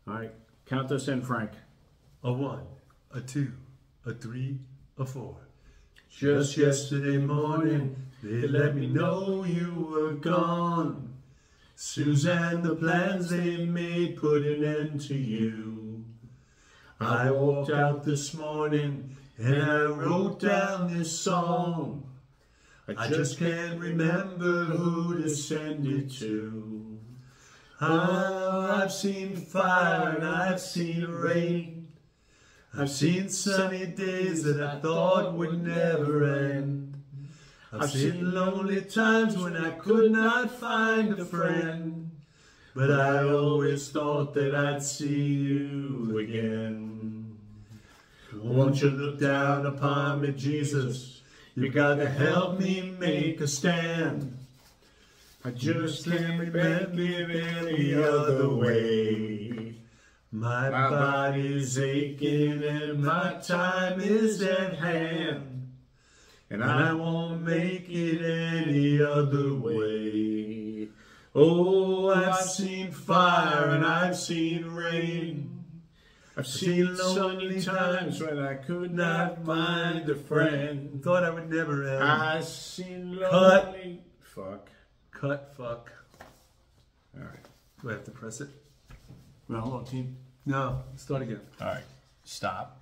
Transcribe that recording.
All right, count us in, Frank. A 1, a 2, a 3, a 4. Just yesterday morning, they let me know you were gone. Suzanne, the plans they made put an end to you. I walked out this morning and I wrote down this song. I just can't remember who to send it to. I've seen fire and I've seen rain. I've seen sunny days that I thought would never end. I've seen lonely times when I could not find a friend. But I always thought that I'd see you again. Won't you look down upon me, Jesus? You gotta help me make a stand. I just can't live any other way. My body's aching and my time is at hand. And I won't make it any other way. Oh, I've seen fire and I've seen rain. I've seen lonely times when I could not find a friend. Thought I would never end. I've seen lonely... Fuck. Cut, fuck. All right. Do I have to press it? Well, hold on, team. No, start again. All right, stop.